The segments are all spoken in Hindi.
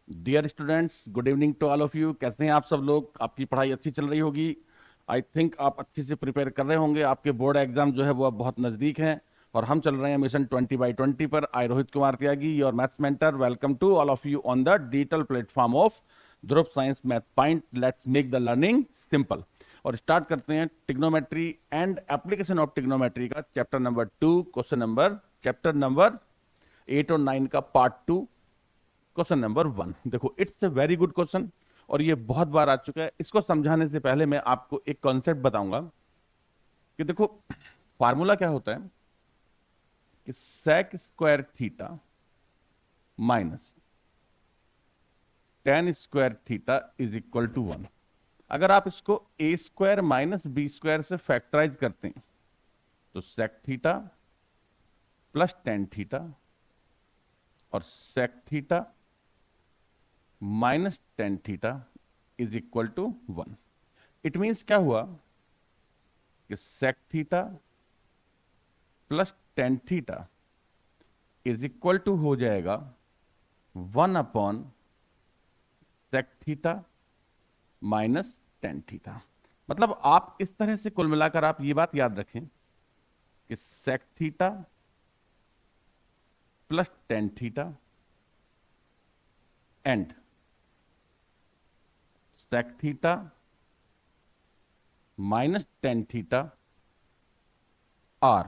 Dear students, good evening to all of you. कैसे हैं आप सब लोग? आपकी पढ़ाई अच्छी चल रही होगी। आई थिंक आप अच्छे से प्रिपेयर कर रहे होंगे। आपके बोर्ड एग्जाम जो है वो अब बहुत नज़दीक हैं और हम चल रहे हैं मिशन 20/20 पर। I Rohit Kumar Tyagi, your maths mentor, welcome to all of you on the digital platform of Dhruv science math point. Let's make the learning simple और स्टार्ट करते हैं trigonometry and application of trigonometry का chapter number 2, question number chapter number 8 और 9 का पार्ट 2, क्वेश्चन नंबर 1। देखो, it's a very good question और ये बहुत बार आ चुका है। इसको समझाने से पहले मैं आपको एक कॉन्सेप्ट बताऊंगा कि देखो, फार्मूला क्या होता है कि sec square theta minus tan square theta is equal to 1। अगर आप इसको a square minus B square से फैक्टराइज करते हैं तो sec theta plus tan theta और sec theta minus tan theta is equal to 1। It means क्या हुआ कि sec theta plus tan theta is equal to हो जाएगा 1 upon sec theta minus tan theta. मतलब आप इस तरह से कुल मिलाकर आप ये बात याद रखें कि sec theta plus tan theta and sec theta minus tan theta are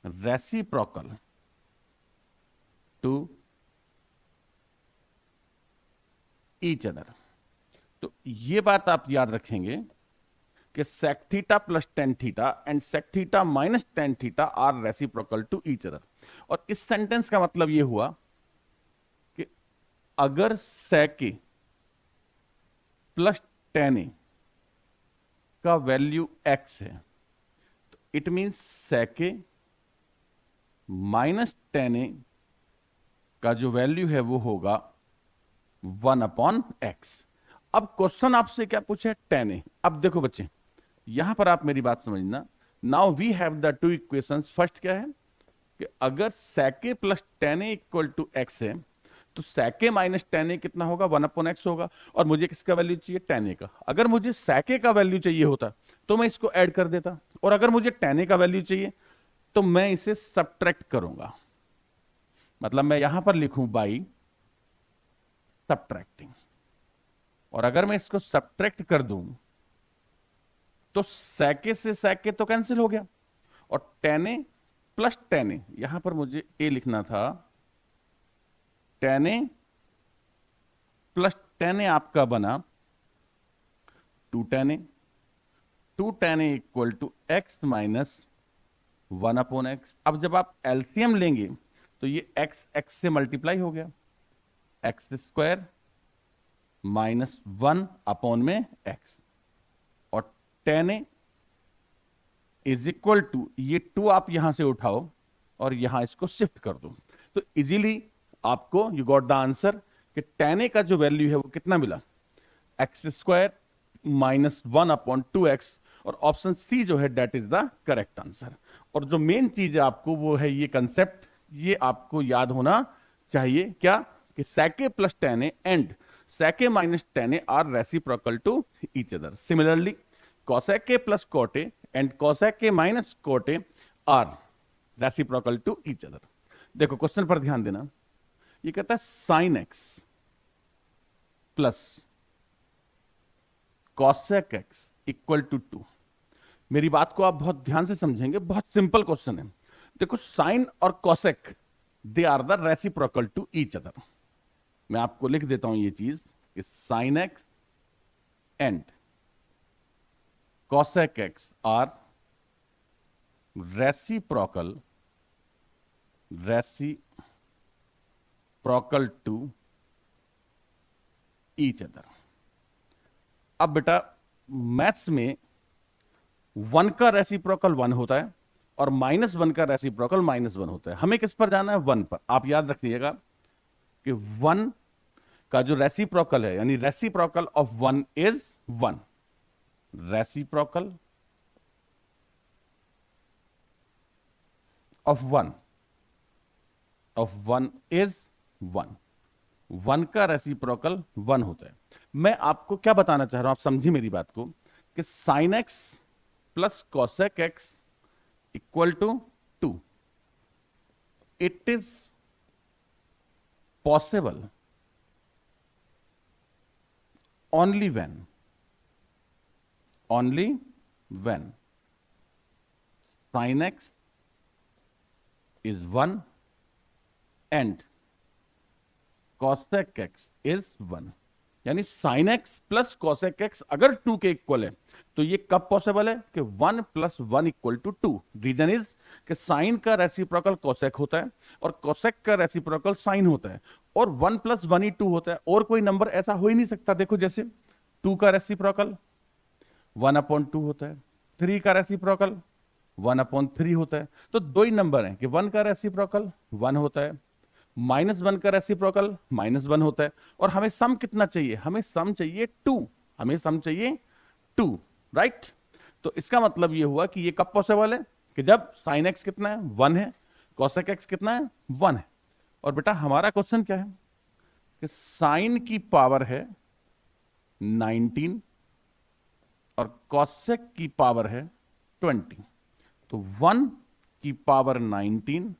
reciprocal to each other. तो ये बात आप याद रखेंगे कि sec theta plus tan theta and sec theta minus tan theta are reciprocal to each other. और इस सेंटेंस का मतलब ये हुआ कि अगर सेक प्लस टेन का वैल्यू एक्स है तो it means sec minus tan का जो वैल्यू है वो होगा 1/x। अब क्वेश्चन आपसे क्या पूछे? Tan A. अब देखो बच्चे, यहां पर आप मेरी बात समझना। Now we have the two equations. First क्या है कि अगर sec plus tan A equal to x है तो सेके माइनस टेन ए कितना होगा? 1/x होगा। और मुझे किसका वैल्यू चाहिए? टेन ए का। अगर मुझे सेके का वैल्यू चाहिए होता तो मैं इसको ऐड कर देता, और अगर मुझे टेन ए का वैल्यू चाहिए तो मैं इसे सब्ट्रैक्ट करूंगा। मतलब मैं यहां पर लिखूं बाई सब्ट्रैक्टिंग। और अगर मैं इसको सब्ट्रैक्ट कर दूं तो सैके से सैके तो कैंसिल हो गया, और tan A plus tan A, यहां पर मुझे ए लिखना था। Tan A plus tan A आपका बना two tan A. Two tan A equal to x minus 1/x। अब जब आप एलसीएम लेंगे तो ये एक्स एक्स से मल्टीप्लाई हो गया, एक्स स्क्वायर माइनस 1 में एक्स। और tan A is equal to, ये टू आप यहां से उठाओ और यहां इसको शिफ्ट कर दो तो इजीली आपको यू गॉट द आंसर कि टेन ए का जो वैल्यू है वो कितना मिला? X square minus 1/2x। और ऑप्शन सी जो है that is the correct answer. और जो मेन चीज है आपको वो है ये कंसेप्ट, ये आपको याद होना चाहिए क्या? कि sec plus tan A and sec minus tan A are reciprocal to each other. Similarly cosec a plus cot a and cosec a minus cot a are reciprocal to each other। देखो क्वेश्चन पर ध्यान देना। ये कहता है sin x plus cosec x equal to 2। मेरी बात को आप बहुत ध्यान से समझेंगे, बहुत सिंपल क्वेश्चन है। देखो, साइन और cosec they are the reciprocal to each other. मैं आपको लिख देता हूं ये चीज कि sin x and cosec x are reciprocal to each other। अब बेटा, मैथ्स में वन का रेसिप्रोकल वन होता है और -1 का रेसिप्रोकल -1 होता है। हमें किस पर जाना है? वन पर। आप याद रखिएगा कि वन का जो रेसिप्रोकल है, यानी reciprocal of one is one. Reciprocal of one is one. One का रेसिप्रोकल वन होता है। मैं आपको क्या बताना चाह रहा हूं, आप समझिए मेरी बात को, कि sine x plus cosec x equal to 2। It is possible only when sin x is 1 and cosec x is 1। यानी sin x plus cosec x अगर 2 के इक्वल है तो ये कब पॉसिबल है कि 1 प्लस 1 इक्वल टू 2। रीजन इज कि साइन का रेसिप्रोकल cosec होता है और cosec का रेसिप्रोकल साइन होता है, और 1 प्लस 1 ही 2 होता है, और कोई नंबर ऐसा हो ही नहीं सकता। देखो जैसे 2 का रेसिप्रोकल 1/2 होता है, 3 का रेसिप्रोकल 1/3 होता है। तो दो ही नंबर हैं कि 1 का रेसिप्रोकल 1 होता है, -1 का रेसिप्रोकल -1 होता है, और हमें सम कितना चाहिए, हमें सम चाहिए 2, हमें सम चाहिए 2, राइट। तो इसका मतलब ये हुआ कि ये कब पॉसिबल है कि जब साइन एक्स कितना है 1 है, कॉसेक एक्स कितना है 1 है। और बेटा हमारा क्वेश्चन क्या है कि साइन की पावर है 19 और कॉसेक की पावर है 20। तो 1 की पावर 19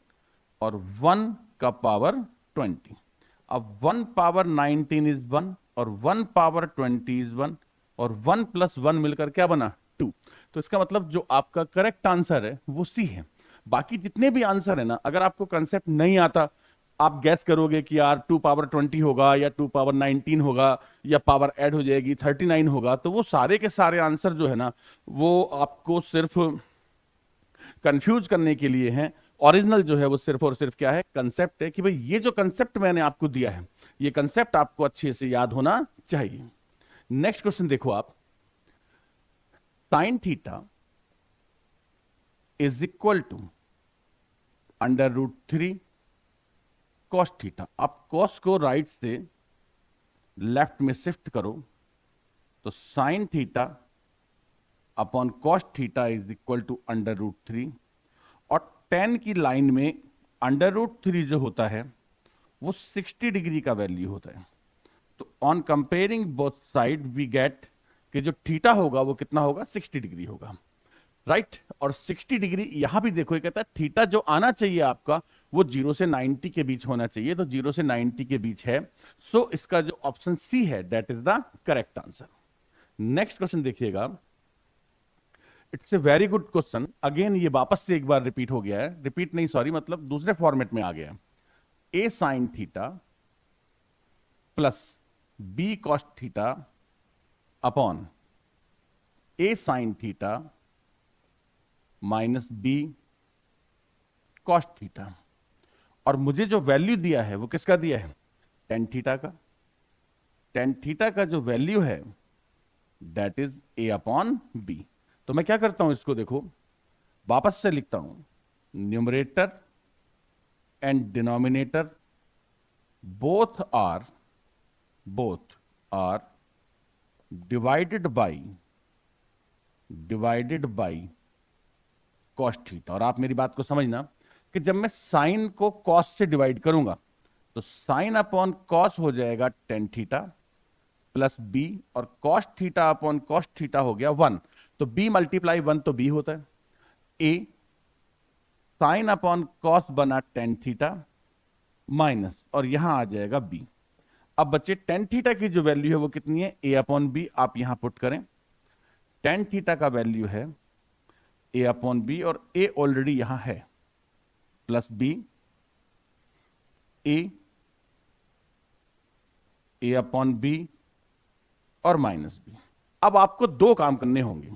और 1 का पावर 20। अब 1 पावर 19 इज 1 और 1 पावर 20 इज 1, और 1 प्लस 1 मिलकर क्या बना 2। तो इसका मतलब जो आपका करेक्ट आंसर है वो सी है। बाकी जितने भी आंसर है ना, अगर आपको कंसेप्ट नहीं आता, आप गैस करोगे कि यार 2 पावर 20 होगा या 2 पावर 19 होगा या पावर ऐड हो जाएगी 39 होगा, तो वो सारे के सारे आंसर जो है ना वो आपको सिर्फ कंफ्यूज करने के लिए हैं। ओरिजिनल जो है वो सिर्फ और सिर्फ क्या है, कंसेप्ट है कि भाई ये जो कंसेप्ट मैंने आपको दिया है ये कंसेप्ट आपको अच्छे से याद होना चाहिए। नेक्स्ट क्वेश्चन देखो आप, sine theta is equal to √3 cos theta. आप कॉस को राइट से लेफ्ट में शिफ्ट करो तो sine theta upon cos theta is equal to √3, और 10 की लाइन में √3 जो होता है वो 60 डिग्री का वैल्यू होता है। तो on comparing both side we get कि जो थीटा होगा वो कितना होगा 60 डिग्री होगा, राइट। और 60 डिग्री यहां भी देखो, ये कहता है थीटा जो आना चाहिए आपका वो 0 से 90 के बीच होना चाहिए, तो 0 से 90 के बीच है। सो इसका जो ऑप्शन सी है that is the correct answer. Next question देखिएगा, it's a very good question. Again ये वापस से एक बार रिपीट हो गया है, रिपीट नहीं सॉरी, मतलब दूसरे फॉर्मेट में आ गया है। A sine theta plus b cos theta upon a sine theta minus b cos theta. और मुझे जो वैल्यू दिया है वो किसका दिया है, टेन थीटा का। टेन थीटा का जो वैल्यू है that is A upon B. तो मैं क्या करता हूं, इसको देखो वापस से लिखता हूं, numerator and denominator both are divided by cos theta. और आप मेरी बात को समझना कि जब मैं साइन को कॉस से डिवाइड करूंगा तो साइन अपॉन कॉस हो जाएगा टेन थीटा प्लस बी, और cos theta upon cos theta हो गया 1, तो b मल्टीप्लाई 1 तो b होता है। a साइन अपॉन कॉस बना टेन थीटा माइनस, और यहां आ जाएगा b। अब बच्चे टेन थीटा की जो वैल्यू है वो कितनी है, a अपॉन बी। आप यहां पुट करें, टेन थीटा का वैल्यू है a अपॉन बी, और a ऑलरेडी यहां है, plus b a upon B और माइनस बी। अब आपको दो काम करने होंगे,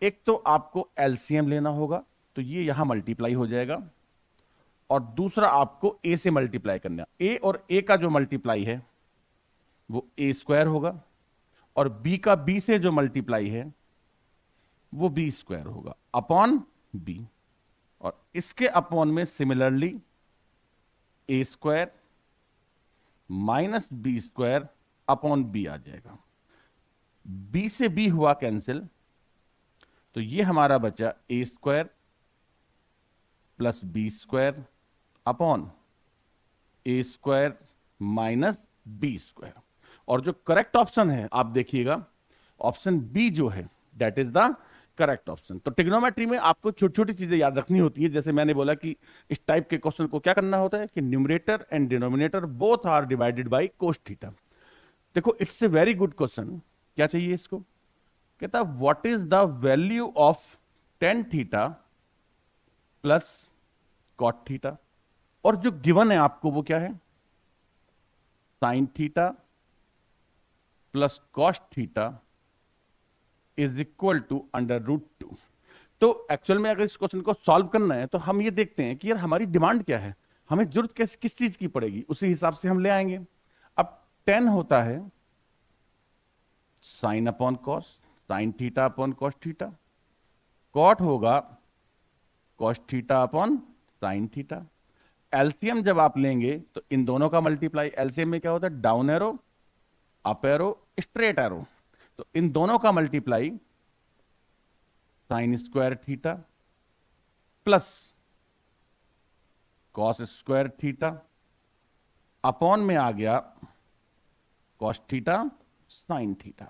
एक तो आपको एलसीएम लेना होगा तो ये यहां मल्टीप्लाई हो जाएगा, और दूसरा आपको a से मल्टीप्लाई करना। a और a का जो मल्टीप्लाई है वो a स्क्वायर होगा, और b का b से जो मल्टीप्लाई है वो b स्क्वायर होगा अपॉन b, और इसके अपॉन में similarly a square minus B square upon b आ जाएगा। b से b हुआ कैंसिल, तो ये हमारा बचा a square plus B square upon a square minus B square. और जो करेक्ट ऑप्शन है आप देखिएगा, ऑप्शन बी जो है that is the correct option. तो ट्रिग्नोमेट्री में आपको छोटी छोटी चीजें याद रखनी होती है, जैसे मैंने बोला कि इस टाइप के क्वेश्चन को क्या करना होता है कि numerator and denominator both are divided by cos theta. देखो it's a very good question. क्या चाहिए इसको, कहता what is the value of tan theta plus cot theta, और जो गिवन है आपको वो क्या है, sine theta plus cos theta is equal to under root two. तो एक्चुअल में अगर इस क्वेश्चन को सॉल्व करना है तो हम ये देखते हैं कि यार हमारी डिमांड क्या है, हमें जरूरत किस चीज की पड़ेगी, उसी हिसाब से हम ले आएंगे। अब 10 होता है sine upon cos, sine theta upon cos theta, cot होगा cos theta upon sine theta. LCM जब आप लेंगे तो इन दोनों का मल्टीप्लाई, एलसीएम में क्या होता है, down arrow up arrow straight arrow, तो इन दोनों का multiply sine square theta plus cos square theta upon में आ गया कॉस थीटा साइन थीटा।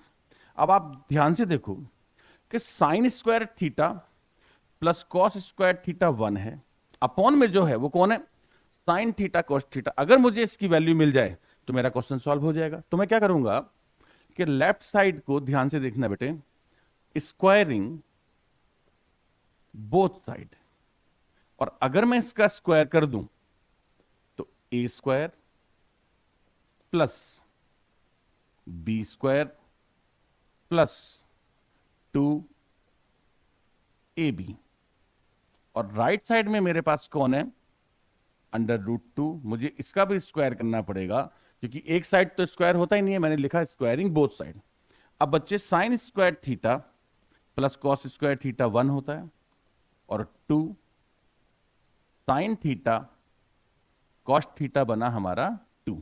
अब आप ध्यान से देखो कि sine square theta plus cos square theta 1 है, अपॉन में जो है वो कौन है, साइन थीटा कॉस थीटा। अगर मुझे इसकी वैल्यू मिल जाए तो मेरा क्वेश्चन सॉल्व हो जाएगा। तो मैं क्या करूंगा कि लेफ्ट साइड को ध्यान से देखना बेटे, स्क्वायरिंग बोथ साइड, और अगर मैं इसका स्क्वायर कर दूं तो a square plus B square plus 2ab, और राइट साइड में मेरे पास कौन है, अंडर रूट 2। मुझे इसका भी स्क्वायर करना पड़ेगा क्योंकि एक साइड तो स्क्वायर होता ही नहीं है, मैंने लिखा स्क्वायरिंग बोथ साइड। अब बच्चे sine square theta plus cos square theta 1 होता है, और 2 साइन थीटा कॉस थीटा बना हमारा 2।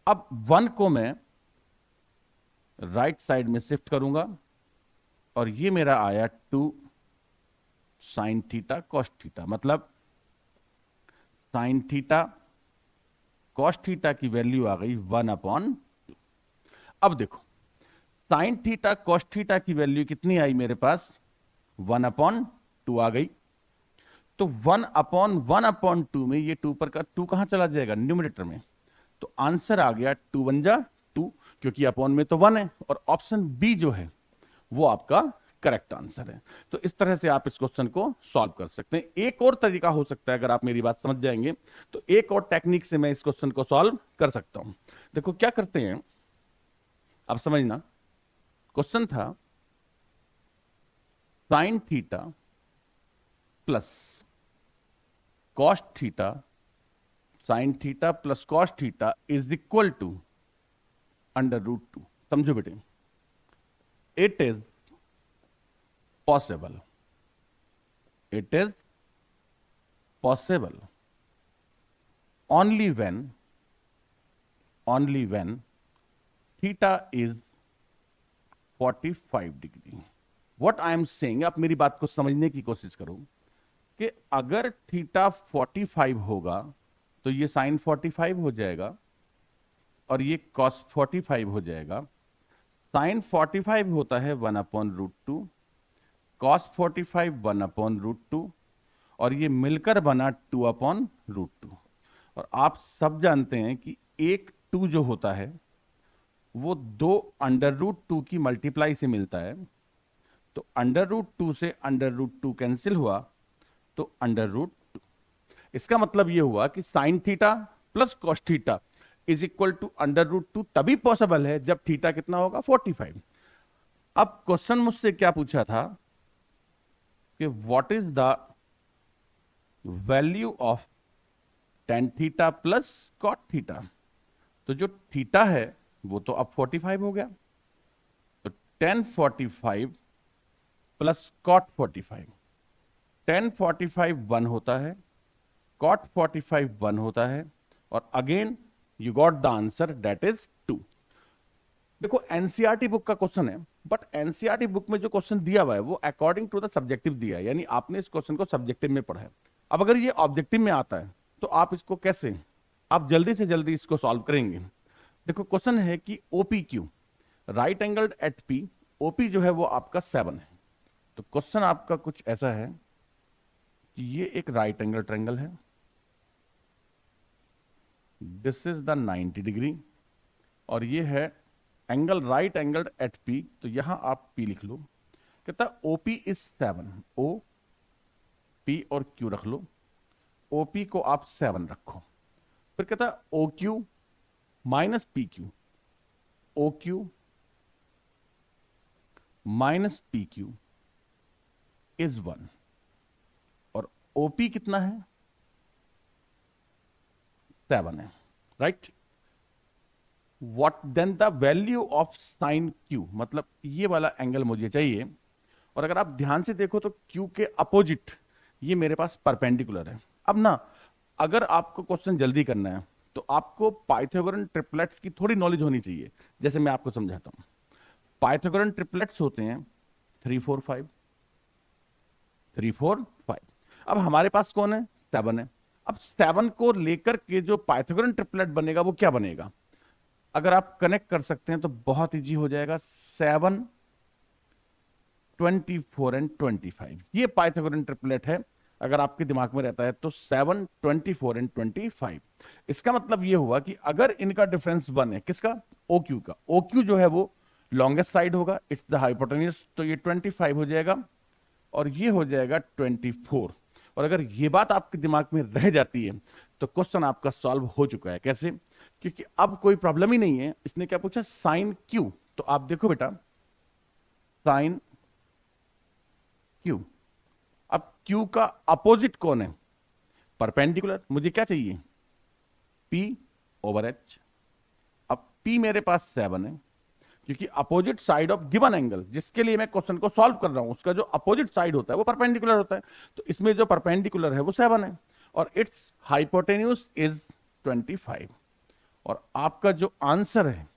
अब 1 को मैं राइट साइड में शिफ्ट करूंगा और ये मेरा आया 2 साइन थीटा कॉस थीटा, मतलब साइन थीटा कॉस थीटा की वैल्यू आ गई 1/2। अब देखो साइन थीटा कॉस थीटा की वैल्यू कितनी आई मेरे पास, 1/2 आ गई। तो 1/1/2 में ये 2 पर का 2 कहां चला जाएगा, न्यूमरेटर में, तो आंसर आ गया 2 1 जा 2, क्योंकि अपॉन में तो 1 है, और ऑप्शन बी जो है वो आपका करेक्ट आंसर है। तो इस तरह से आप इस क्वेश्चन को सॉल्व कर सकते हैं। एक और तरीका हो सकता है, अगर आप मेरी बात समझ जाएंगे तो एक और टेक्निक से मैं इस क्वेश्चन को सॉल्व कर सकता हूं। देखो क्या करते हैं, आप समझना, क्वेश्चन था sine theta plus cos theta, sine theta plus cos theta is equal to under root 2। समझो बेटे, it is possible, it is possible only when theta is 45 degree. what I am saying, आप मेरी बात को समझने की कोशिश करो कि अगर थीटा 45 होगा तो ये साइन 45 हो जाएगा और ये कॉस 45 हो जाएगा। साइन 45 होता है 1/√2, कॉस 45 1/√2, और ये मिलकर बना 2/√2। और आप सब जानते हैं कि एक 2 जो होता है वो 2 √2 की मल्टीप्लाई से मिलता है, तो √2 से √2 कैंसिल हुआ तो √2। इसका मतलब ये हुआ कि sine theta plus cos theta is equal to √2 तभी पॉसिबल है जब थीटा कितना होगा, 45। अब क्वेश्चन मुझसे क्या पूछा था कि what is the value of tan theta plus cot theta. तो जो थीटा है वो तो अब 45 हो गया, तो tan 45 प्लस कॉट 45, tan 45 1 होता है, कॉट 45 1 होता है, और again you got the answer that is 2। देखो एनसीईआरटी बुक का क्वेश्चन है, बट एनसीईआरटी बुक में जो क्वेश्चन दिया हुआ है वो अकॉर्डिंग टू द सब्जेक्टिव दिया है, यानी आपने इस क्वेश्चन को सब्जेक्टिव में पढ़ा है। अब अगर ये ऑब्जेक्टिव में आता है तो आप इसको कैसे, आप जल्दी से जल्दी इसको सॉल्व करेंगे। देखो क्वेश्चन है कि OP Q, right angled at P, OP जो है वो आपका 7 है। तो क्वेश्चन आपका कुछ ऐसा है कि ये एक राइट एंगल ट्रायंगल है, दिस इज द 90 डिग्री, और ये है angle right angled at P, तो यहां आप पी लिख लो। कहता ओपी इज 7, ओ पी और क्यू रख लो, ओपी को आप 7 रखो। फिर कहता O Q minus P Q, O Q minus P Q is 1, और ओपी कितना है, 7 है, right. What then the value of sine Q, मतलब ये वाला एंगल मुझे चाहिए। और अगर आप ध्यान से देखो तो क्यू के अपोजिट ये मेरे पास परपेंडिकुलर है। अब ना, अगर आपको क्वेश्चन जल्दी करना है तो आपको पाइथागोरन ट्रिपलेट्स की थोड़ी नॉलेज होनी चाहिए। जैसे मैं आपको समझाता हूं, पाइथागोरन ट्रिपलेट्स होते हैं 3 4 5, 3 4 5। अब हमारे पास कौन है, 7 है। अब 7 को लेकर के जो पाइथागोरन ट्रिपलेट बनेगा वो क्या बनेगा, अगर आप कनेक्ट कर सकते हैं तो बहुत इजी हो जाएगा। 7 24 एंड 25, ये पाइथागोरन ट्रिपलेट है। अगर आपके दिमाग में रहता है तो 7 24 एंड 25। इसका मतलब ये हुआ कि अगर इनका डिफरेंस 1 है, किसका, ओ क्यू का, ओ क्यू जो है वो लॉन्गेस्ट साइड होगा, इट्स द हाइपोटेन्यूज, तो ये 25 हो जाएगा और ये हो जाएगा 24। और अगर ये बात आपके दिमाग में रह जाती है तो क्वेश्चन आपका सॉल्व हो चुका है। कैसे, क्योंकि अब कोई प्रॉब्लम ही नहीं है। इसने क्या पूछा, साइन क्यू, तो आप देखो बेटा साइन क्यू। अब क्यू का अपोजिट कौन है, परपेंडिकुलर, मुझे क्या चाहिए, पी ओवर एच। अब पी मेरे पास 7 है, क्योंकि opposite side of given angle जिसके लिए मैं क्वेश्चन को सॉल्व कर रहा हूं उसका जो अपोजिट साइड होता है वो परपेंडिकुलर होता है। तो इसमें जो परपेंडिकुलर है वो 7 है, और इट्स हाइपोटेन्यूज इज 25। और आपका जो आंसर है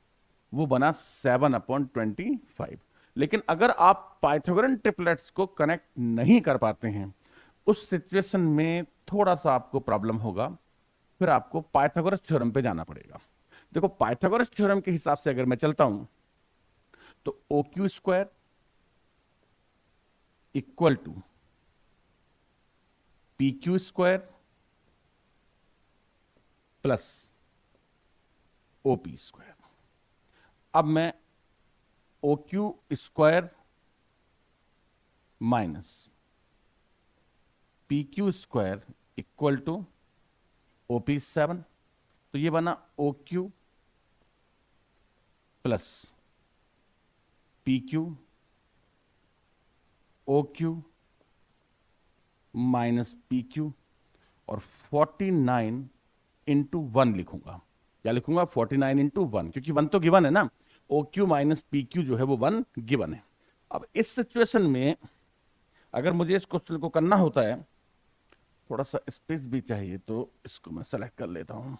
वो बना 7/25। लेकिन अगर आप पाइथागोरन ट्रिपलेट्स को कनेक्ट नहीं कर पाते हैं, उस सिचुएशन में थोड़ा सा आपको प्रॉब्लम होगा, फिर आपको पाइथागोरस थ्योरम पे जाना पड़ेगा। देखो पाइथागोरस थ्योरम के हिसाब से अगर मैं चलता हूं तो O Q square equal to P Q square plus O P square. अब मैं O Q square minus P Q square equal to O P 7, तो ये बना O Q plus P Q O Q minus P Q, और 49 इंटू 1 लिखूंगा। क्या लिखूंगा, 49 इंटू 1, क्योंकि 1 तो गिवन है ना, O Q minus P Q जो है वो 1 गिवन है। अब इस सिचुएशन में अगर मुझे इस क्वेश्चन को करना होता है, थोड़ा सा स्पेस भी चाहिए, तो इसको मैं सेलेक्ट कर लेता हूं,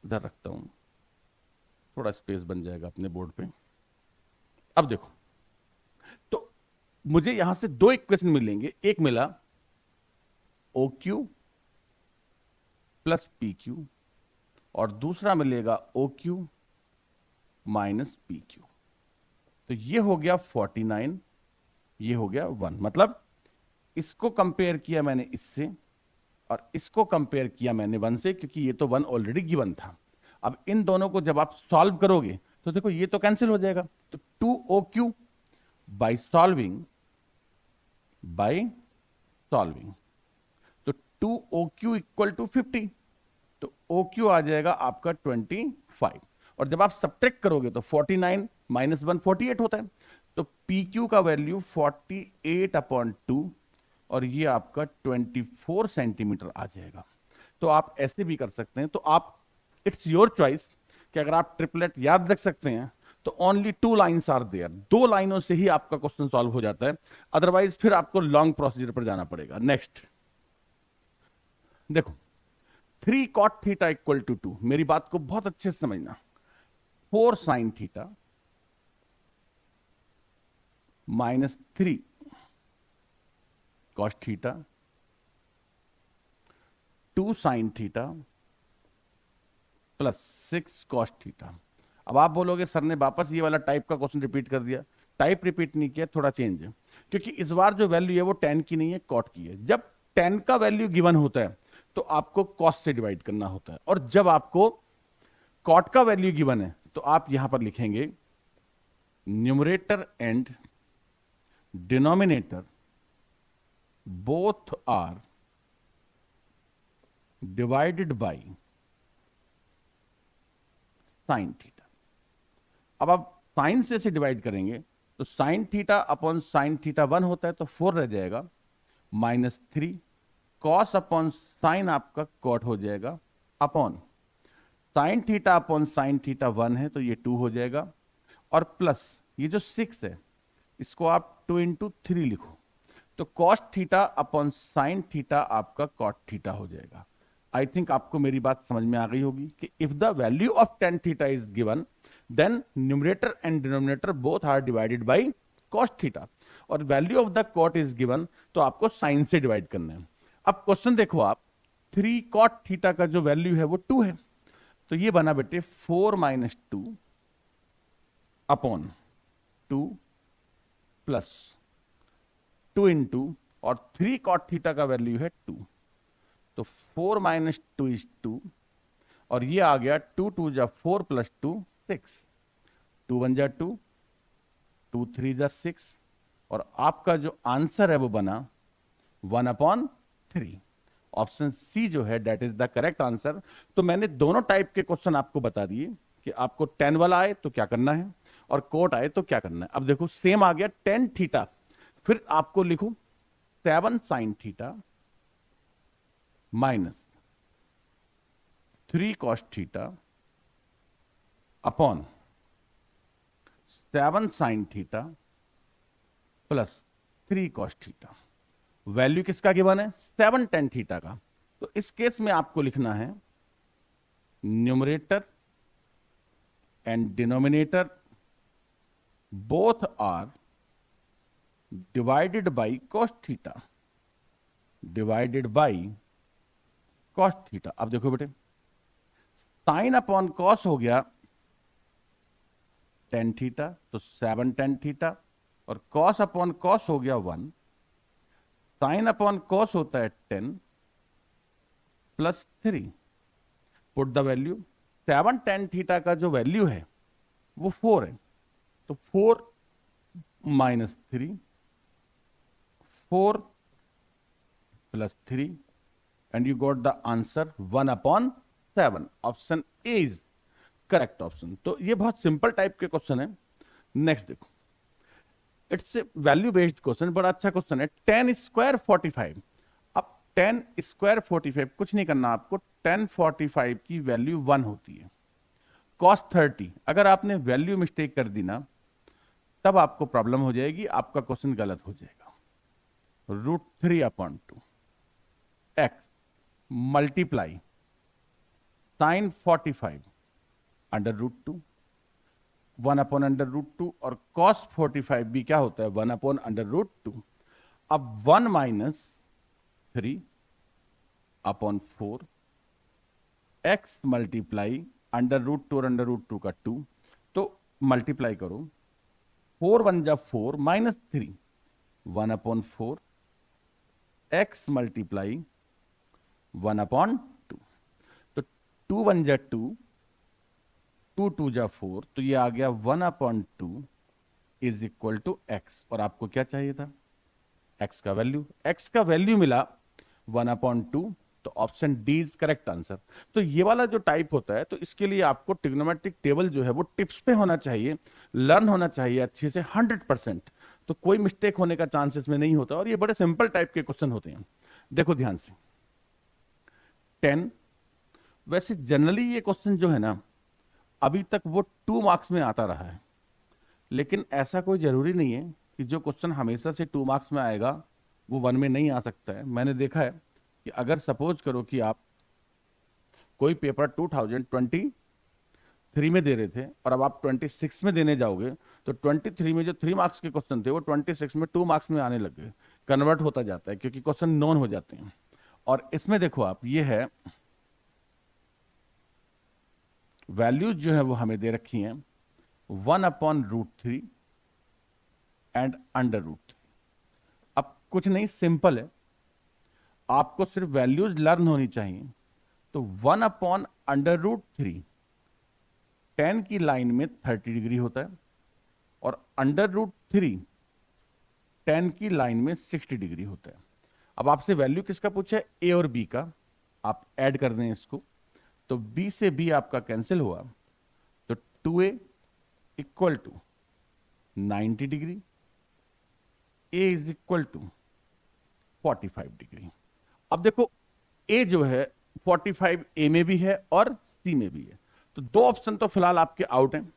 इधर रखता हूं, थोड़ा स्पेस बन जाएगा अपने बोर्ड पे। अब देखो, तो मुझे यहां से दो इक्वेशन मिलेंगे, एक मिला O Q plus P Q, और दूसरा मिलेगा O Q minus P Q. तो ये हो गया 49, ये हो गया 1। मतलब इसको कंपेयर किया मैंने इससे, और इसको कंपेयर किया मैंने 1 से, क्योंकि ये तो 1 ऑलरेडी गिवन था। अब इन दोनों को जब आप सॉल्व करोगे तो देखो ये तो कैंसिल हो जाएगा, तो 2OQ बाई सॉल्विंग, तो 2OQ इक्वल टू 50, तो OQ आ जाएगा आपका 25। और जब आप सब्ट्रैक्ट करोगे तो 49 माइनस 1 48 होता है, तो PQ का वैल्यू 48/2, और ये आपका 24 सेंटीमीटर आ जाएगा। तो आप ऐसे भी कर सकते हैं। तो आप, इट्स योर चॉइस, कि अगर आप ट्रिपलेट याद रख सकते हैं तो ओनली 2 लाइन्स आर देयर, 2 लाइनों से ही आपका क्वेश्चन सॉल्व हो जाता है। अदरवाइज फिर आपको लॉन्ग प्रोसीजर पर जाना पड़ेगा। नेक्स्ट देखो, 3 cot थीटा इक्वल टू 2, मेरी बात को बहुत अच्छे से समझना। 4 sin theta minus 3 cos theta 2 sin theta plus 6 cos theta. अब आप बोलोगे सर ने वापस ये वाला टाइप का क्वेश्चन रिपीट कर दिया। टाइप रिपीट नहीं किया, थोड़ा चेंज है, क्योंकि इस बार जो वैल्यू है वो tan की नहीं है, कॉट की है। जब tan का वैल्यू गिवन होता है तो आपको cos से डिवाइड करना होता है, और जब आपको कॉट का वैल्यू गिवन है तो आप यहां पर लिखेंगे numerator and denominator both are divided by sine theta. अब आप साइन से इसे डिवाइड करेंगे तो sine theta upon sine theta 1 होता है तो 4 रह जाएगा, -3 कॉस अपॉन साइन आपका कॉट हो जाएगा, upon sine theta upon sine theta 1 है तो ये 2 हो जाएगा, और प्लस ये जो 6 है इसको आप 2 इंटू 3 लिखो तो cos theta upon sine theta आपका कॉट थीटा हो जाएगा। आई थिंक आपको मेरी बात समझ में आ गई होगी कि if the value of tan theta is given then numerator and denominator both are divided by cos theta, और value of the cot is given तो आपको साइन से डिवाइड करना है। अब क्वेश्चन देखो आप, 3 cot थीटा का जो वैल्यू है वो 2 है, तो ये बना बेटे 4 माइनस 2 अपॉन 2 प्लस 2 इंटू, और 3 cot थीटा का वैल्यू है 2, तो 4 माइनस 2 इज 2, और ये आ गया 2 2 जा 4 प्लस 2 6, 2 1 जा 2, 2 3 जा 6, और आपका जो आंसर है वो बना 1/3। ऑप्शन सी जो है that is the correct answer. तो मैंने दोनों टाइप के क्वेश्चन आपको बता दिए कि आपको tan वाला आए तो क्या करना है और कोट आए तो क्या करना है। अब देखो सेम आ गया tan थीटा, फिर आपको लिखूं 7 sign theta minus 3 cos theta upon 7 sign theta plus 3 cos theta. Value किसका गिवन है? 7 tan थीटा का। तो इस केस में आपको लिखना है numerator and denominator both are divided by cos theta, divided by cos theta. अब देखो बेटे साइन अपॉन कॉस हो गया tan थीटा, तो 7 tan थीटा, और cos अपॉन कॉस हो गया 1, साइन अपॉन कॉस होता है 10 plus 3, put the value. 7 tan theta का जो वैल्यू है वो 4 है, तो 4 minus 3, 4 plus 3, and you got the answer 1/7। Option A is correct option. तो ये बहुत सिंपल टाइप के क्वेश्चन है। नेक्स्ट देखो, it's A value based question, बड़ा अच्छा क्वेश्चन है। tan square 45। अब tan स्क्वायर 45 कुछ नहीं करना आपको, tan 45 की वैल्यू 1 होती है। cos 30 अगर आपने वैल्यू मिस्टेक कर दी ना तब आपको प्रॉब्लम हो जाएगी, आपका क्वेश्चन गलत हो जाएगा। √3/2 x मल्टीप्लाई साइन 45 √2, 1/√2, और cos 45 भी क्या होता है 1/√2। अब 1 माइनस 3/4 x मल्टीप्लाई √2 और √2 का 2, तो मल्टीप्लाई करो, 4 1 जा 4 माइनस 3 1/4 x मल्टीप्लाई 1/2, तो 2 1 जा 2, 2 2 जा 4, तो ये आ गया 1/2 इज इक्वल टू एक्स। और आपको क्या चाहिए था? x का वैल्यू। x का वैल्यू मिला 1/2, तो option D is correct answer. तो ये वाला जो टाइप होता है तो इसके लिए आपको ट्रिग्नोमेट्रिक टेबल जो है वो टिप्स पे होना चाहिए, लर्न होना चाहिए अच्छे से 100%, तो कोई मिस्टेक होने का चांसेस में नहीं होता, और ये बड़े सिंपल टाइप के क्वेश्चन होते हैं। देखो ध्यान से, 10, वैसे जनरली ये क्वेश्चन जो है ना अभी तक वो 2 मार्क्स में आता रहा है, लेकिन ऐसा कोई जरूरी नहीं है कि जो क्वेश्चन हमेशा से 2 मार्क्स में आएगा वो 1 में नहीं आ सकता है। मैंने देखा है कि अगर सपोज करो कि आप कोई पेपर 2023 में दे रहे थे और अब आप 26 में देने जाओगे, तो 23 में जो 3 मार्क्स के क्वेश्चन थे वो 26 में 2 मार्क्स में आने लग गए, कन्वर्ट होता जाता है क्योंकि क्वेश्चन नोन हो जाते हैं। और इसमें देखो आप, ये है वैल्यूज जो है वो हमें दे रखी हैं 1/√3 एंड √3। अब कुछ नहीं, सिंपल है, आपको सिर्फ वैल्यूज लर्न होनी चाहिए। तो 1/√3 10 की लाइन में 30 डिग्री होता है, और √3 10 की लाइन में 60 डिग्री होता है। अब आपसे वैल्यू किसका पूछा है? ए और बी का। आप ऐड कर दें इसको, तो बी से बी आपका कैंसिल हुआ, तो 2a equal to 90 degree, A is equal to 45 degree. अब देखो ए जो है 45 ए में भी है और सी में भी है, तो दो ऑप्शन तो फिलहाल आपके आउट हैं।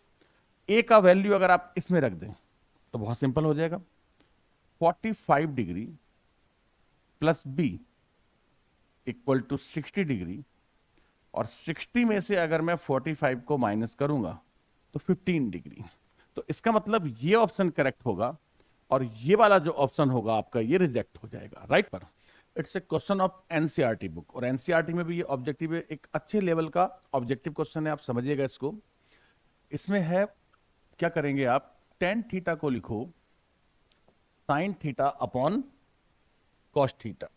ए का वैल्यू अगर आप इसमें रख दें तो बहुत सिंपल हो जाएगा, 45 degree plus B equal to 60 degree, और 60 में से अगर मैं 45 को माइनस करूंगा तो 15 डिग्री। तो इसका मतलब ये ऑप्शन करेक्ट होगा, और ये वाला जो ऑप्शन होगा आपका ये रिजेक्ट हो जाएगा, राइट। पर it's a question of NCERT book, और एनसीईआरटी में भी ये ऑब्जेक्टिव है, एक अच्छे लेवल का ऑब्जेक्टिव क्वेश्चन है, आप समझिएगा इसको। इसमें है, क्या करेंगे आप, टेन थीटा को लिखो sine theta upon cos theta.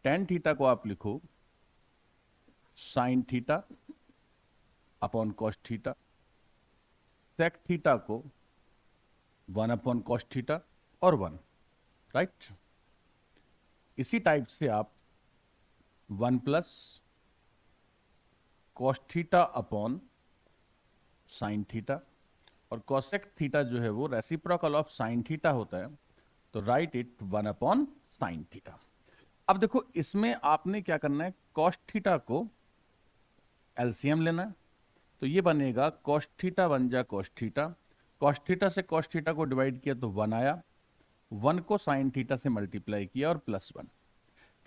Tan theta को आप लिखो sine theta upon cos theta, sec theta को 1/cos थीटा और 1, राइट। इसी टाइप से आप 1 plus cos theta upon sine theta, और कॉसेक थीटा जो है वो रेसिप्रोकल ऑफ साइन थीटा होता है, तो राइट इट 1/sin थीटा। अब देखो इसमें आपने क्या करना है, कॉस थीटा को एलसीएम लेना है, तो ये बनेगा कॉस थीटा बन जा कॉस थीटा, कॉस थीटा से कॉस थीटा को डिवाइड किया तो 1 आया, 1 को साइन थीटा से मल्टीप्लाई किया और +1,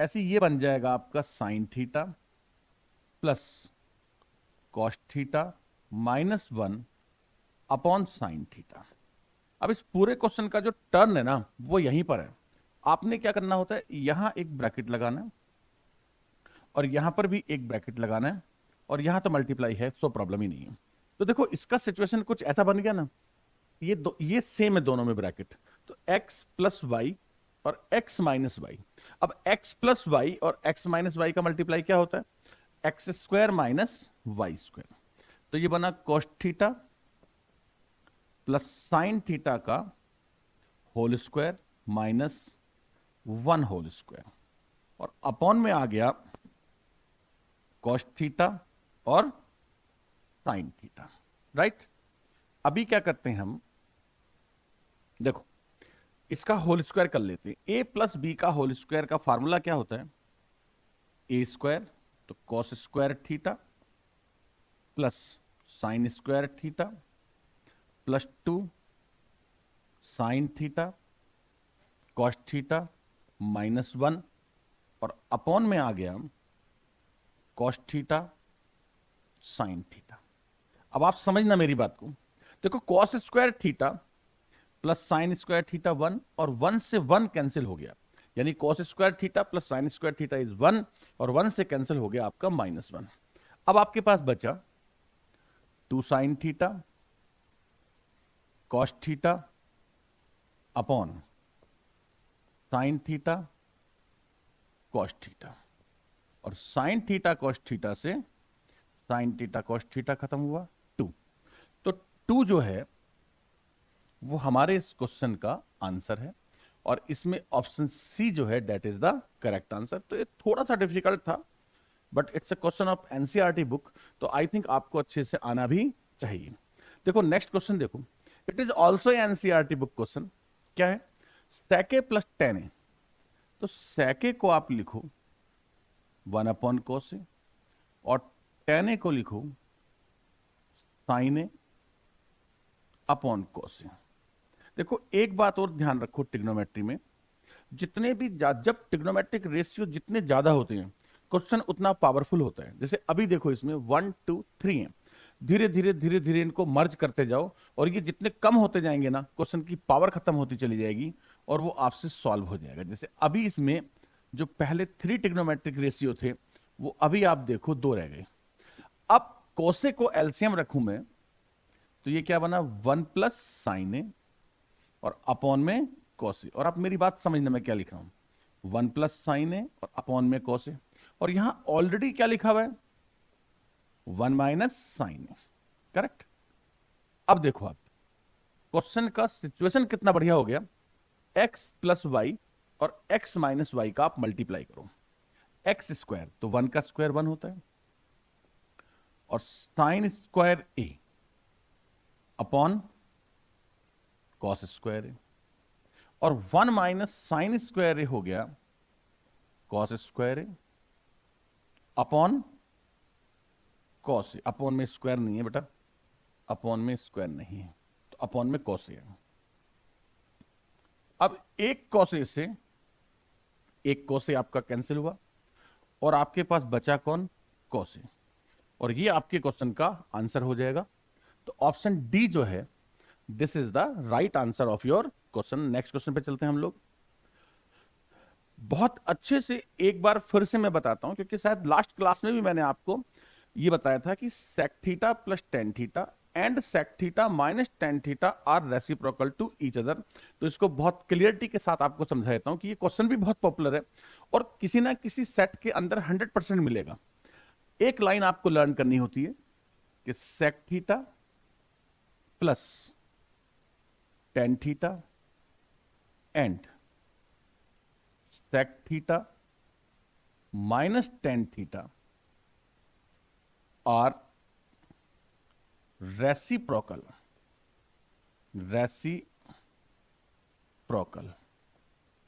ऐसे ये बन जाएगा आपका sign theta plus cos theta -1 upon sine theta. अब इस पूरे क्वेश्चन का जो टर्न है ना वो यहीं पर है। आपने क्या करना होता है, यहां एक ब्रैकेट लगाना है और यहां पर भी एक ब्रैकेट लगाना है, और यहां तो मल्टीप्लाई है, सो प्रॉब्लम ही नहीं है। तो देखो इसका सिचुएशन कुछ ऐसा बन गया ना, ये सेम है दोनों में ब्रैकेट, तो x प्लस वाई और x माइनस वाई। अब x प्लस वाई और x माइनस वाई का मल्टीप्लाई क्या होता है, x square minus y square. तो ये बना cos theta plus sine theta का whole square minus 1 whole square, और अपॉन में आ गया कॉस थीटा और साइन थीटा, राइट। अभी क्या करते हैं हम, देखो इसका होल स्क्वायर कर लेते हैं। ए प्लस बी का होल स्क्वायर का फार्मूला क्या होता है, ए स्क्वायर, तो cos square theta plus sine square theta plus 2 sine theta cos theta -1, और अपॉन में आ गया कॉस थीटा साइन थीटा। अब आप समझना मेरी बात को, देखो cos square theta plus sine square theta 1, और 1 से 1 कैंसिल हो गया, यानी cos square theta plus sine square theta is 1, और 1 से कैंसिल हो गया आपका -1। अब आपके पास बचा 2 sine theta cos theta upon sine theta cos theta, और साइन थीटा कॉस थीटा से साइन थीटा कॉस थीटा खत्म हुआ 2। तो 2 जो है वो हमारे इस क्वेश्चन का आंसर है, और इसमें ऑप्शन सी जो है that is the correct answer. तो ये थोड़ा सा डिफिकल्ट था, but it's a question of NCERT book, तो आई थिंक आपको अच्छे से आना भी चाहिए। देखो नेक्स्ट क्वेश्चन देखो, it is also NCERT book question. क्या है, सेके प्लस टेन ए, तो सेके को आप लिखो 1/cos ए, और टेन ए को लिखो sign A upon cos A. देखो एक बात और ध्यान रखो, ट्रिग्नोमेट्री में जितने भी जब ट्रिग्नोमेट्रिक रेशियो जितने ज्यादा होते हैं क्वेश्चन उतना पावरफुल होता है। जैसे अभी देखो इसमें 1 2 3 है, धीरे धीरे धीरे धीरे इनको मर्ज करते जाओ, और ये जितने कम होते जाएंगे ना क्वेश्चन की पावर खत्म होती चली जाएगी, और वो आपसे सॉल्व हो जाएगा। जैसे अभी इसमें जो पहले 3 ट्रिग्नोमेट्रिक रेशियो थे वो अभी आप देखो 2 रह गए। अब कोसे को एलसीएम रखूं मैं तो ये क्या बना, 1 प्लस साइन ए और अपॉन में कोसे। और आप मेरी बात समझना मैं क्या लिख रहा हूं, 1 प्लस साइन ए और अपॉन में कोसे। और यहां ऑलरेडी क्या लिखा हुआ है, 1 माइनस साइन ए, करेक्ट। अब देखो आप क्वेश्चन का सिचुएशन कितना बढ़िया हो गया, x प्लस वाई और x माइनस वाई का आप मल्टीप्लाई करो, एक्स स्क्वायर तो 1 का स्क्वायर 1 होता है और साइन स्क्वायर ए अपॉन कॉस स्क्वायर ए, और 1 माइनस साइन स्क्वायर ए हो गया cos square A upon cos A. Upon में स्क्वायर नहीं है बेटा, अपॉन में स्क्वायर नहीं है तो अपॉन में कॉस ए। अब एक कॉस ए से एक कॉस ए आपका कैंसिल हुआ और आपके पास बचा कौन, कॉस ए, और ये आपके क्वेश्चन का आंसर हो जाएगा। तो ऑप्शन डी जो है this is the right answer of your question. Next question पे चलते हैं हम लोग। बहुत अच्छे से एक बार फिर से मैं बताता हूं, क्योंकि शायद लास्ट क्लास में भी मैंने आपको ये बताया था कि sec theta plus tan theta and sec theta minus tan theta are reciprocal to each other. तो इसको बहुत क्लियरिटी के साथ आपको समझा देता हूं कि ये क्वेश्चन भी बहुत पॉपुलर है और किसी ना किसी सेट के अंदर 100% मिलेगा। एक लाइन आपको लर्न करनी होती है कि sec theta plus tan theta and sec theta minus tan theta are reciprocal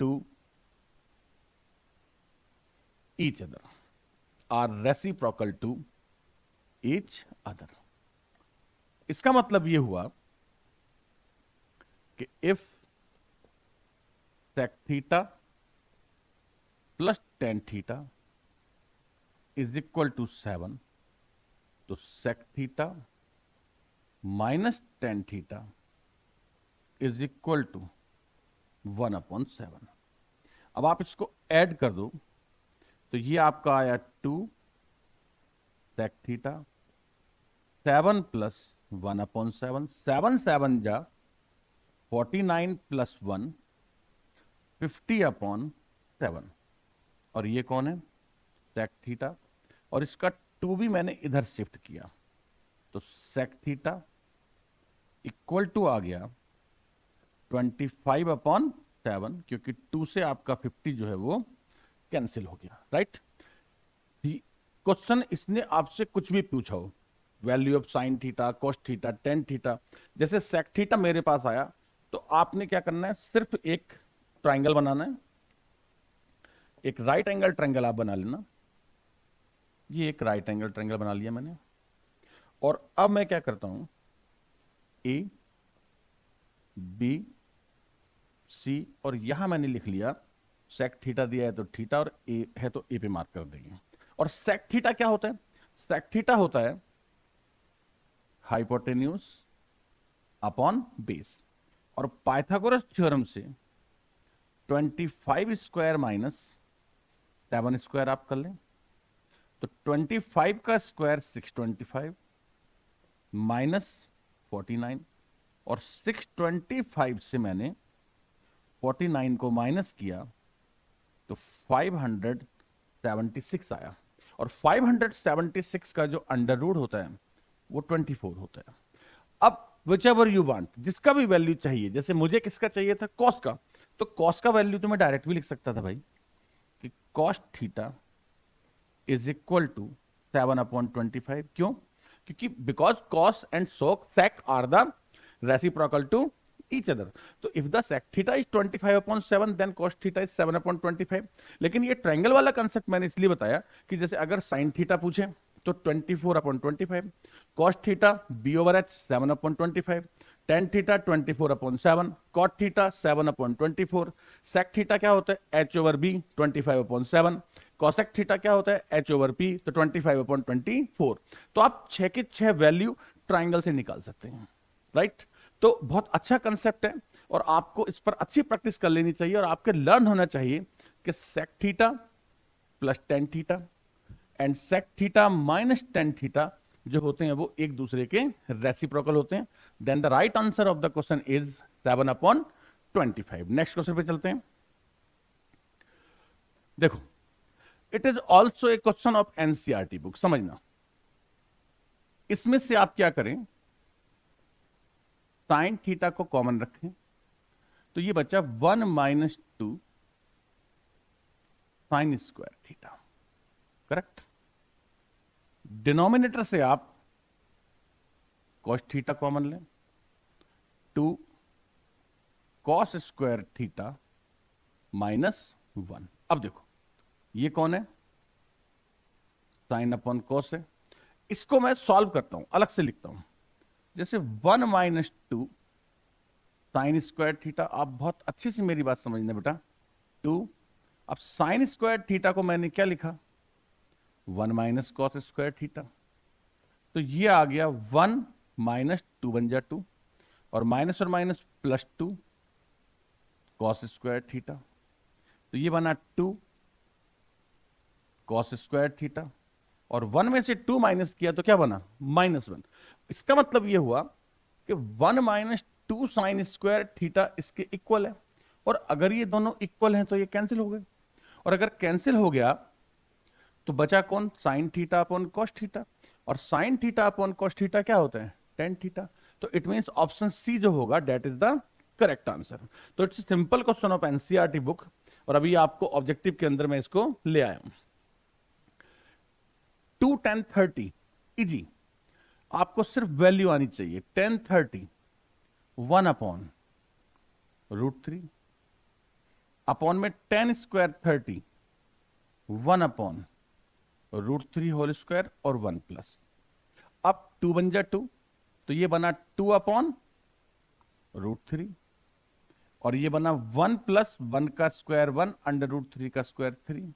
to each other, are reciprocal to each other. इसका मतलब यह हुआ कि if sec theta plus tan theta is equal to 7, तो sec theta minus tan theta is equal to 1/7। अब आप इसको ऐड कर दो तो ये आपका आया 2 सेक थीटा, 7 प्लस 1/7, 7 7 जा 49 प्लस 1 50/7। और ये कौन है, सेक थीटा, और इसका 2 भी मैंने इधर शिफ्ट किया तो सेक थीटा इक्वल टू आ गया 25/7, क्योंकि 2 से आपका 50 जो है वो कैंसिल हो गया, राइट। क्वेश्चन इसने आपसे कुछ भी पूछा हो, value of sine theta, cos theta, tan theta, जैसे सेक थीटा मेरे पास आया तो आपने क्या करना है, सिर्फ एक ट्राइंगल बनाना है, एक राइट एंगल ट्राइंगल आप बना लेना। ये एक राइट एंगल ट्राइंगल बना लिया मैंने, और अब मैं क्या करता हूं, ए बी सी, और यहां मैंने लिख लिया सेक थीटा दिया है तो थीटा, और ए है तो ए पे मार्क कर देंगे। और सेक थीटा क्या होता है, सेक थीटा होता है हाइपोटेन्यूज अपॉन बेस, और पाइथागोरस थ्योरम से 25 स्क्वायर माइनस 7 स्क्वायर आप कर लें तो 25 का स्क्वायर 625 माइनस 49, और 625 से मैंने 49 को माइनस किया तो 576 आया, और 576 का जो अंडर रूट होता है वो 24 होता है। अब विच एवर यू वांट, जिसका भी वैल्यू चाहिए, जैसे मुझे किसका चाहिए था, कॉस का, तो कॉस का वैल्यू तो मैं डायरेक्ट भी लिख सकता था भाई कि cos theta is equal to 7/25। क्यों, क्योंकि because cos and sec are the reciprocal to each other. तो if the sec theta is 25/7 then cos theta is 7/25। लेकिन ये ट्रायंगल वाला कंसेप्ट मैंने इसलिए बताया कि जैसे अगर साइन थीटा पूछे तो 24/25, cos theta b/h 7/25, tan theta 24/7, cot theta 7/24, sec theta क्या होता है h/b 25/7, कॉसेक थीटा क्या होता है h/p तो 25/24। तो आप 6 के 6 वैल्यू ट्राइंगल से निकाल सकते हैं, राइट। तो बहुत अच्छा कंसेप्ट है और आपको इस पर अच्छी प्रैक्टिस कर लेनी चाहिए, और आपके लर्न होना चाहिए कि sec theta plus tan theta and sec theta minus tan theta जो होते हैं वो एक दूसरे के रेसिप्रोकल होते हैं। Then the right answer of the question is 7/25। Next question पे चलते हैं। देखो, it is also a question of NCERT book, समझना। इसमें से आप क्या करें, साइन थीटा को कॉमन रखें, तो ये बचा 1 - 2 sine square theta, correct. Denominator से आप कॉस थीटा कॉमन लें, 2 कॉस स्क्वायर थीटा -1। अब देखो, ये कौन है, साइन अपॉन कॉस है। इसको मैं सॉल्व करता हूं, अलग से लिखता हूं, जैसे 1 - 2 साइन स्क्वायर थीटा। आप बहुत अच्छे से मेरी बात समझना बेटा, 2। अब साइन स्क्वायर थीटा को मैंने क्या लिखा, 1 - कॉस स्क्वायर थीटा। तो ये आ गया 1 - 2 बन जा 2, और माइनस और माइनस +2 कॉस स्क्वायर थीटा। तो ये बना 2 कॉस स्क्वायर थीटा, और 1 में से 2 माइनस किया तो क्या बना, -1। इसका मतलब ये हुआ कि 1 - 2 साइन स्क्वायर थीटा इसके इक्वल है। और अगर ये दोनों इक्वल हैं तो ये कैंसिल हो गए, और अगर कैंसिल हो गया तो बचा कौन, sine theta upon cos theta. और sine theta upon cos theta क्या होता है, टेन थीटा। तो इट मींस ऑप्शन सी जो होगा that is the correct answer. तो it's simple question of NCERT book, और अभी आपको ऑब्जेक्टिव के अंदर मैं इसको ले आया हूं। 2 10 30 इजी, आपको सिर्फ वैल्यू आनी चाहिए। 10 30 1/√3 अपॉन में 10 स्क्वायर 30 1/√3 होल स्क्वायर और 1 प्लस। अब 2 बन जा 2, तो ये बना 2/√3, और ये बना 1 + 1 का स्क्वायर 1 √3 का स्क्वायर 3,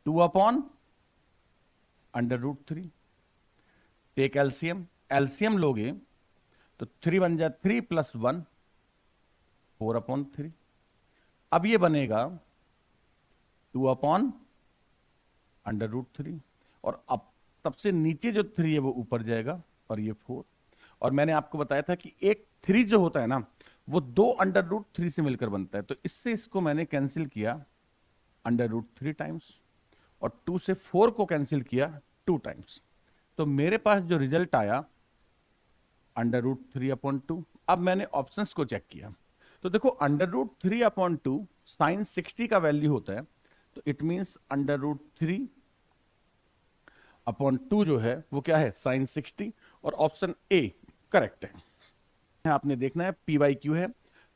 2/√3। टेक एलसीएम, एलसीएम लोगे तो 3 बन जा 3 + 1 4/3। अब ये बनेगा 2/√3, और अब तब से नीचे जो 3 है वो ऊपर जाएगा, और ये 4। और मैंने आपको बताया था कि एक 3 जो होता है ना, वो 2 √3 से मिलकर बनता है। तो इससे इसको मैंने कैंसिल किया √3 टाइम्स, और 2 से 4 को कैंसिल किया 2 टाइम्स। तो मेरे पास जो रिजल्ट आया √3/2। अब मैंने ऑप्शंस को चेक किया, तो देखो √3/2 साइन 60 का वैल्यू होता है। तो इट मींस √3/2 जो है वो क्या है, साइन 60, और ऑप्शन ए करेक्ट है। आपने देखना है PYQ है,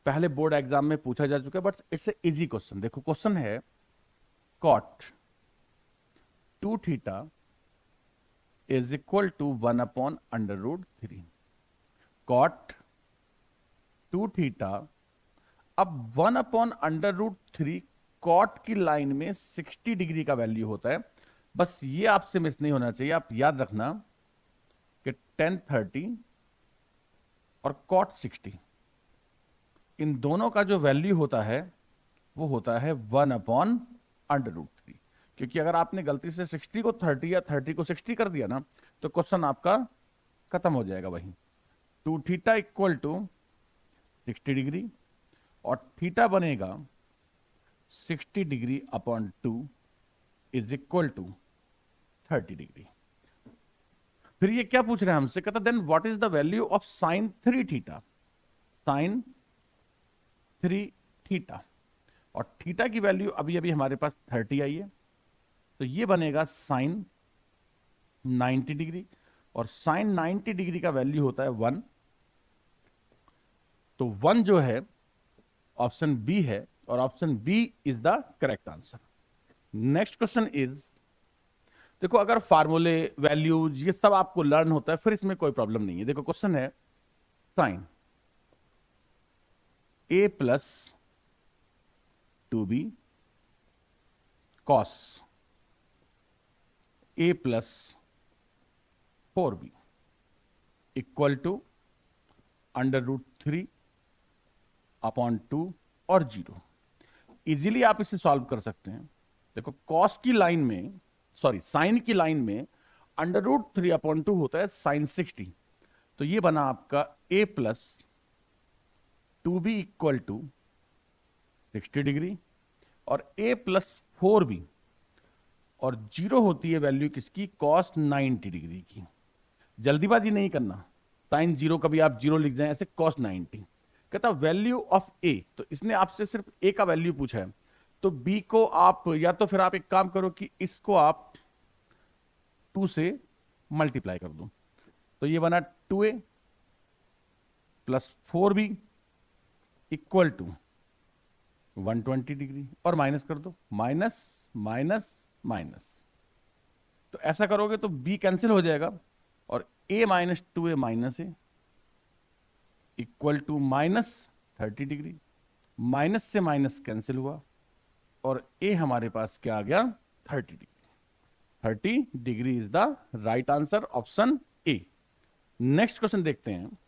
पहले बोर्ड एग्जाम में पूछा जा चुका है, but it's a easy question. देखो क्वेश्चन है cot 2 theta is equal to 1/√3। cot 2 theta, अब 1/√3 कॉट की लाइन में 60 डिग्री का वैल्यू होता है। बस ये आपसे मिस नहीं होना चाहिए, आप याद रखना कि 10 30 और कॉट 60, इन दोनों का जो वैल्यू होता है वो होता है 1/√3। क्योंकि अगर आपने गलती से 60 को 30 या 30 को 60 कर दिया ना, तो क्वेश्चन आपका खत्म हो जाएगा। वही 2 थीटा इक्वल टू 60 डिग्री, और थीटा बनेगा 60 degree upon 2 is equal to 30 degree. फिर ये क्या पूछ रहे हैं हमसे, कहता then what is the value of sine 3 theta, sine 3 theta. और थीटा की वैल्यू अभी अभी हमारे पास 30 आई है, तो ये बनेगा साइन 90 डिग्री, और साइन 90 डिग्री का वैल्यू होता है 1। तो 1 जो है ऑप्शन बी है, और option B is the correct answer. Next question is, देखो अगर फार्मूले वैल्यूज ये सब आपको लर्न होता है फिर इसमें कोई प्रॉब्लम नहीं है। देखो क्वेश्चन है sine a + 2b cos a + 4b equal to √3/2 और 0। इजीली आप इसे सॉल्व कर सकते हैं। देखो कॉस की लाइन में, सॉरी साइन की लाइन में √3/2 होता है साइन 60। तो ये बना आपका a plus 2b equal to 60 degree और a प्लस 4b, और 0 होती है वैल्यू किसकी, कॉस 90 डिग्री की। जल्दीबाजी नहीं करना, साइन 0 कभी आप 0 लिख जाए ऐसे, कॉस 90। कहता वैल्यू ऑफ a, तो इसने आपसे सिर्फ a का वैल्यू पूछा है, तो b को आप, या तो फिर आप एक काम करो कि इसको आप 2 से मल्टीप्लाई कर दो। तो ये बना 2a plus 4b equal to 120 degree, और माइनस कर दो, माइनस माइनस माइनस। तो ऐसा करोगे तो b कैंसिल हो जाएगा, और a minus 2a minus A equal to minus 30 degree. Minus से माइनस कैंसिल हुआ, और a हमारे पास क्या आ गया, 30 degree. 30 degree is the right answer, option A. Next question देखते हैं।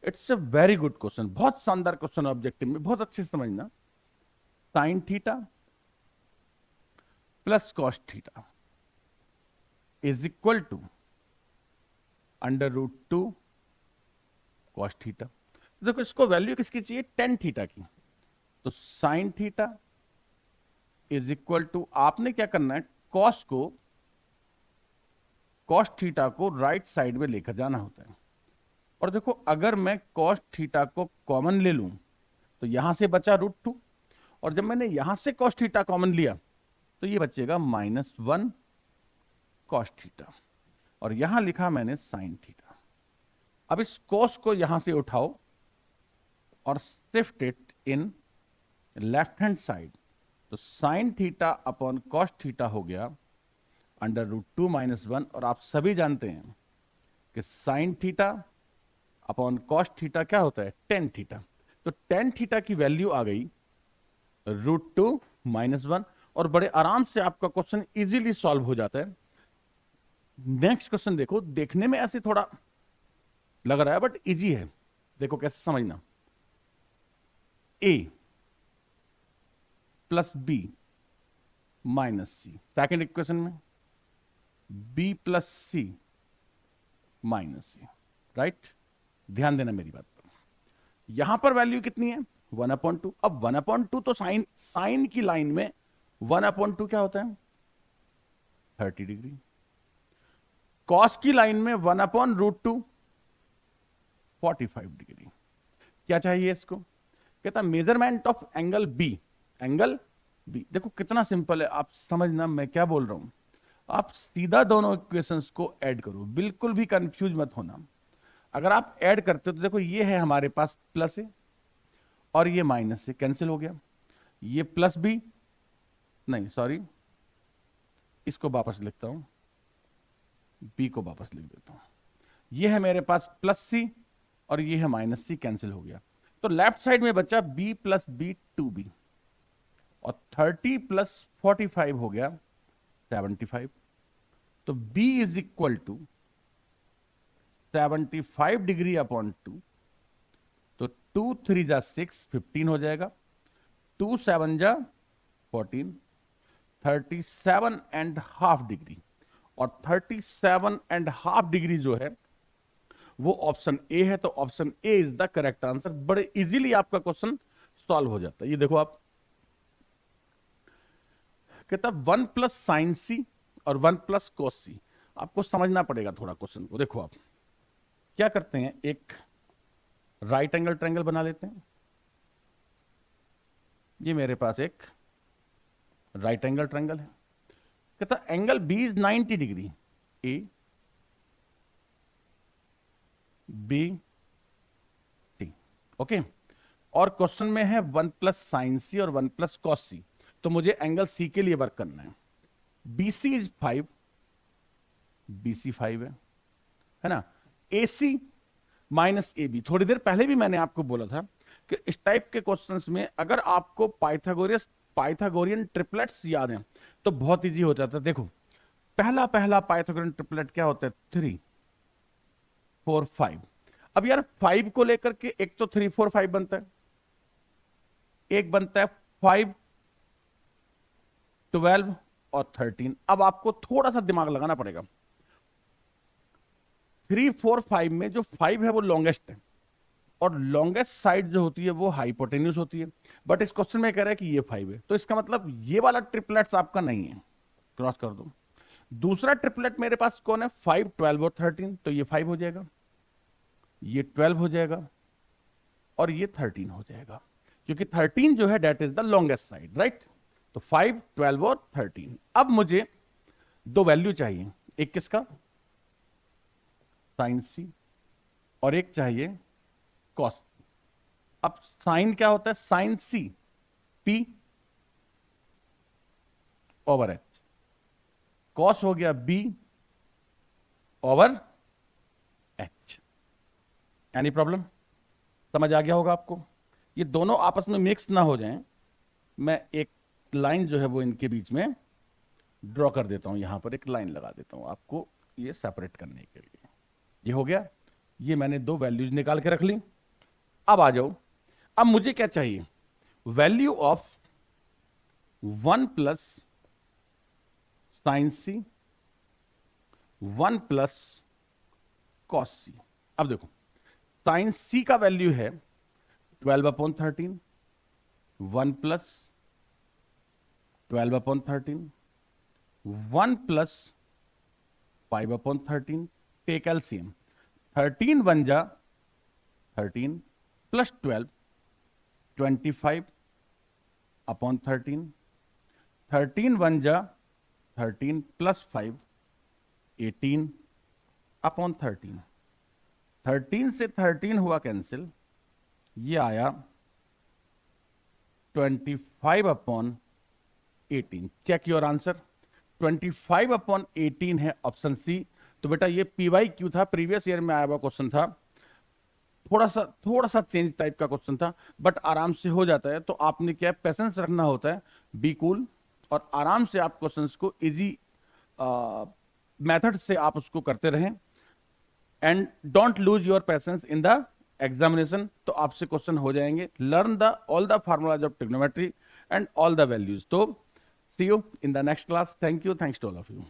It's a very good question, बहुत शानदार क्वेश्चन, ऑब्जेक्टिव में बहुत अच्छे से समझना। Sine theta plus cos theta is equal to √2 cos theta. देखो इसको वैल्यू किसकी चाहिए, टेन थीटा की। तो sine theta is equal to, आपने क्या करना है, कॉस थीटा को राइट साइड में लेकर जाना होता है। और देखो अगर मैं कॉस थीटा को कॉमन ले लूं तो यहां से बचा √2, और जब मैंने यहां से कॉस थीटा कॉमन लिया तो ये बचेगा -1 कॉस थीटा, और यहां लिखा मैंने साइन थीटा। अब इस कॉस को यहां से उठाओ और shift it in left hand side, तो sine theta upon cos theta हो गया √2 - 1, और आप सभी जानते हैं कि sine theta upon cos theta क्या होता है, टेन थीटा। तो टेन थीटा की वैल्यू आ गई √2 - 1, और बड़े आराम से आपका क्वेश्चन इजीली सॉल्व हो जाता है। नेक्स्ट क्वेश्चन देखो, देखने में ऐसे थोड़ा लग रहा है बट इजी है, देखो कैसे समझना। a plus B minus C, second equation में b plus C minus C, right. ध्यान देना मेरी बात पर, यहां पर वैल्यू कितनी है, 1/2। अब 1/2 तो साइन की लाइन में 1/2 क्या होता है, 30 डिग्री। कॉस की लाइन में 1/√2 45 डिग्री। क्या चाहिए इसको, कहता measurement of angle B, angle B. देखो कितना सिंपल है, आप समझना मैं क्या बोल रहा हूं। आप सीधा दोनों इक्वेशंस को ऐड करो, बिल्कुल भी कंफ्यूज मत होना। अगर आप ऐड करते हो तो देखो ये है हमारे पास प्लस है, और ये माइनस से कैंसिल हो गया। ये प्लस बी, नहीं सॉरी, इसको वापस लिखता हूं, बी को वापस लिख देता हूं। ये है मेरे पास प्लस सी, और ये है माइनस सी, कैंसिल हो गया। तो लेफ्ट साइड में बचा b प्लस बी 2b, और 30 प्लस 45 हो गया 75। तो b is equal to 75 degree upon 2। तो 2 3 जा 6, 15 हो जाएगा, 2 7 जा 14, 37.5 डिग्री। और 37.5 डिग्री जो है वो ऑप्शन ए है। तो option A is the correct answer. बड़े इजीली आपका क्वेश्चन सॉल्व हो जाता है। ये देखो आप, कहता 1 प्लस साइन सी और 1 प्लस कोस सी। आपको समझना पड़ेगा थोड़ा क्वेश्चन को। देखो आप क्या करते हैं, एक राइट एंगल ट्रायंगल बना लेते हैं। ये मेरे पास एक राइट एंगल ट्रायंगल है। कहता angle B is 90 degree, A B C, okay. और क्वेश्चन में है 1 प्लस साइन सी और 1 प्लस कॉस सी, तो मुझे एंगल सी के लिए वर्क करना है। बीसी इज 5, बीसी 5 है ना। एसी माइनस ए बी, थोड़ी देर पहले भी मैंने आपको बोला था कि इस टाइप के क्वेश्चंस में अगर आपको पाइथागोरियन ट्रिपलेट्स याद हैं तो बहुत इजी हो जाता है। देखो पहला पाइथागोरियन ट्रिपलेट क्या होता है, 3 4 5। अब यार 5 को लेकर के एक तो 3 4 5 बनता है, एक बनता है 5 12 और 13। अब आपको थोड़ा सा दिमाग लगाना पड़ेगा। 3 4 5 में जो 5 है वो लॉन्गेस्ट है, और लॉन्गेस्ट साइड जो होती है वो हाइपोटेन्यूस होती है, बट इस क्वेश्चन में कह रहा है कि ये 5 है, तो इसका मतलब ये वाला ट्रिपलेट्स आपका नहीं है, क्रॉस कर दो। दूसरा ट्रिपलेट मेरे पास कौन है, 5 12 और 13, तो ये 5 हो जाएगा, ये 12 हो जाएगा, और ये 13 हो जाएगा, क्योंकि 13 जो है that is the longest side, right. तो 5 12 और 13। अब मुझे दो वैल्यू चाहिए, एक किसका, साइन सी, और एक चाहिए कॉस। अब साइन क्या होता है, sine C P over H, cos हो गया B over H. Any problem, समझ आ गया होगा आपको। ये दोनों आपस में मिक्स ना हो जाएं, मैं एक लाइन जो है वो इनके बीच में ड्रॉ कर देता हूं, यहां पर एक लाइन लगा देता हूं आपको ये सेपरेट करने के लिए। ये हो गया, ये मैंने दो वैल्यूज निकाल के रख ली। अब आ जाओ, अब मुझे क्या चाहिए, value of 1 plus sine C 1 plus cos C. अब देखो, साइन सी का वैल्यू है 12/13, 1 प्लस 12/13, 1 प्लस 5/13, टेक एलसीएम, 13 1 जा 13 प्लस 12 25/13, 13 1 जा 13 प्लस 5 18/13, 13 से 13 हुआ कैंसिल, ये आया 25/18। चेक योर आंसर, 25/18 है ऑप्शन सी। तो बेटा ये PYQ था, प्रीवियस ईयर में आया हुआ क्वेश्चन था, थोड़ा सा चेंज टाइप का क्वेश्चन था, बट आराम से हो जाता है। तो आपने क्या पेशेंस रखना होता है, बी कूल, और आराम से आप क्वेश्चंस को इजी मेथड से आप उसको करते रहें, and don't lose your patience in the examination. तो आपसे क्वेश्चन हो जाएंगे। Learn the all the formulas of trigonometry and all the values. तो see you in the next class. Thank you, thanks to all of you.